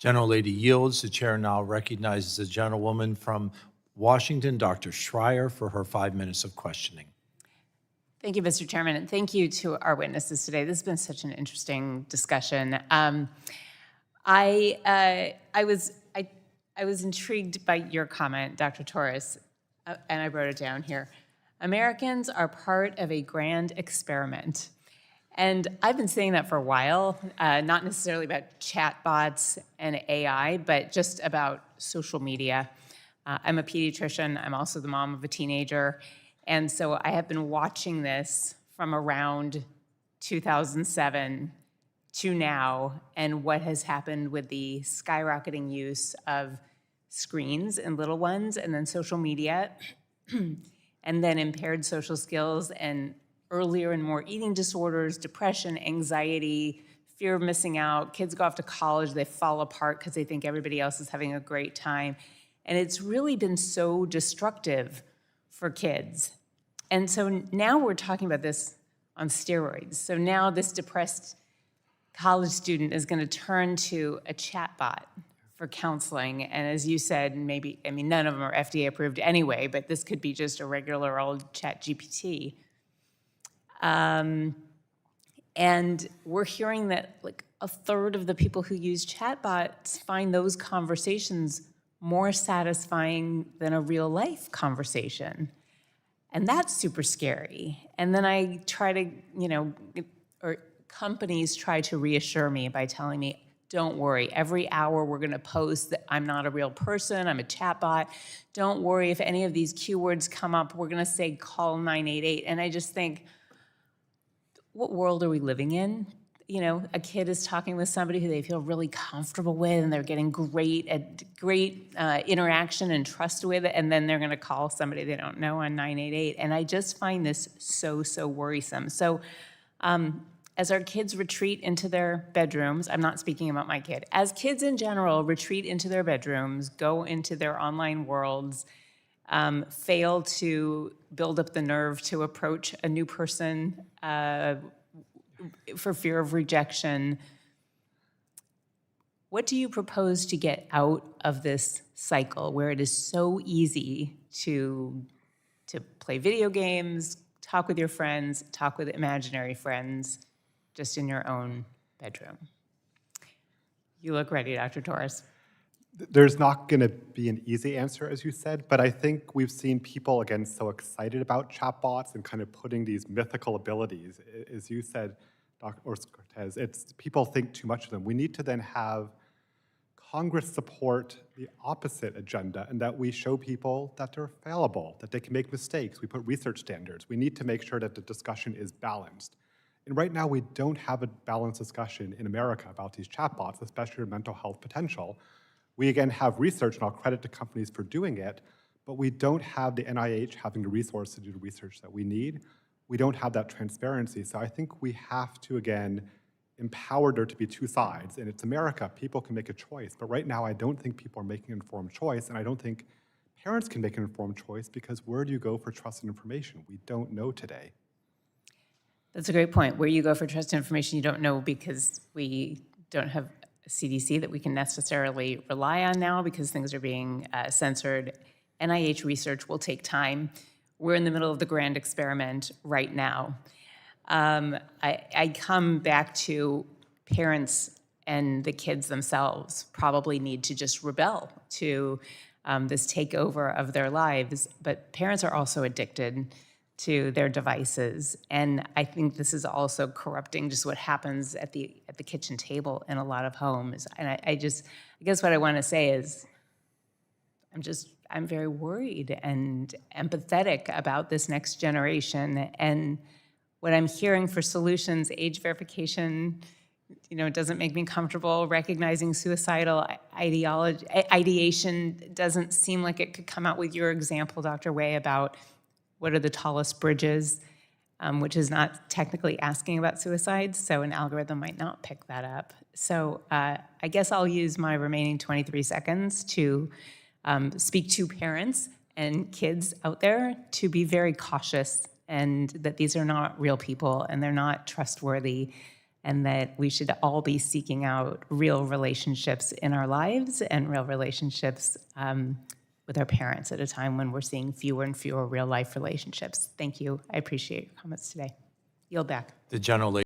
Gentlelady yields. The chair now recognizes the gentlewoman from Washington, Dr. Schrier, for her 5 minutes of questioning. Thank you, Mr. Chairman, and thank you to our witnesses today. This has been such an interesting discussion. I was intrigued by your comment, Dr. Torres, and I wrote it down here. Americans are part of a grand experiment. And I've been saying that for a while, not necessarily about chatbots and AI, but just about social media. I'm a pediatrician. I'm also the mom of a teenager. And so I have been watching this from around 2007 to now, and what has happened with the skyrocketing use of screens and little ones, and then social media, and then impaired social skills, and earlier and more eating disorders, depression, anxiety, fear of missing out. Kids go off to college, they fall apart because they think everybody else is having a great time. And it's really been so destructive for kids. And so now we're talking about this on steroids. So now this depressed college student is going to turn to a chatbot for counseling. And as you said, maybe, I mean, none of them are FDA approved anyway, but this could be just a regular old ChatGPT. And we're hearing that like a third of the people who use chatbots find those conversations more satisfying than a real life conversation. And that's super scary. And then I try to, or companies try to reassure me by telling me, don't worry, every hour we're gonna post that I'm not a real person, I'm a chatbot. Don't worry, if any of these keywords come up, we're gonna say call 988. And I just think, what world are we living in? A kid is talking with somebody who they feel really comfortable with, and they're getting great interaction and trust with, and then they're going to call somebody they don't know on 988. And I just find this so worrisome. So as our kids retreat into their bedrooms, I'm not speaking about my kid, as kids in general retreat into their bedrooms, go into their online worlds, fail to build up the nerve to approach a new person for fear of rejection. What do you propose to get out of this cycle where it is so easy to play video games, talk with your friends, talk with imaginary friends, just in your own bedroom? You look ready, Dr. Torres. There's not going to be an easy answer, as you said, but I think we've seen people, again, so excited about chatbots and kind of putting these mythical abilities. As you said, Dr. Cortez, it's people think too much of them. We need to then have Congress support the opposite agenda, and that we show people that they're fallible, that they can make mistakes. We put research standards. We need to make sure that the discussion is balanced. And right now, we don't have a balanced discussion in America about these chatbots, especially their mental health potential. We, again, have research, and I'll credit the companies for doing it, but we don't have the NIH having the resources to do the research that we need. We don't have that transparency. So I think we have to, again, empower there to be two sides. And it's America. People can make a choice. But right now, I don't think people are making an informed choice, and I don't think parents can make an informed choice, because where do you go for trusted information? We don't know today. That's a great point. Where you go for trusted information, you don't know, because we don't have CDC that we can necessarily rely on now because things are being censored. NIH research will take time. We're in the middle of the grand experiment right now. I come back to parents and the kids themselves probably need to just rebel to this takeover of their lives, but parents are also addicted to their devices. And I think this is also corrupting just what happens at the kitchen table in a lot of homes. And I guess what I want to say is I'm very worried and empathetic about this next generation. And what I'm hearing for solutions, age verification, it doesn't make me comfortable. Recognizing suicidal ideation doesn't seem like it could come out with your example, Dr. Way, about what are the tallest bridges, which is not technically asking about suicide, so an algorithm might not pick that up. So I guess I'll use my remaining 23 seconds to speak to parents and kids out there to be very cautious, and that these are not real people and they're not trustworthy, and that we should all be seeking out real relationships in our lives and real relationships with our parents at a time when we're seeing fewer and fewer real life relationships. Thank you. I appreciate your comments today. Yield back. The gentlelady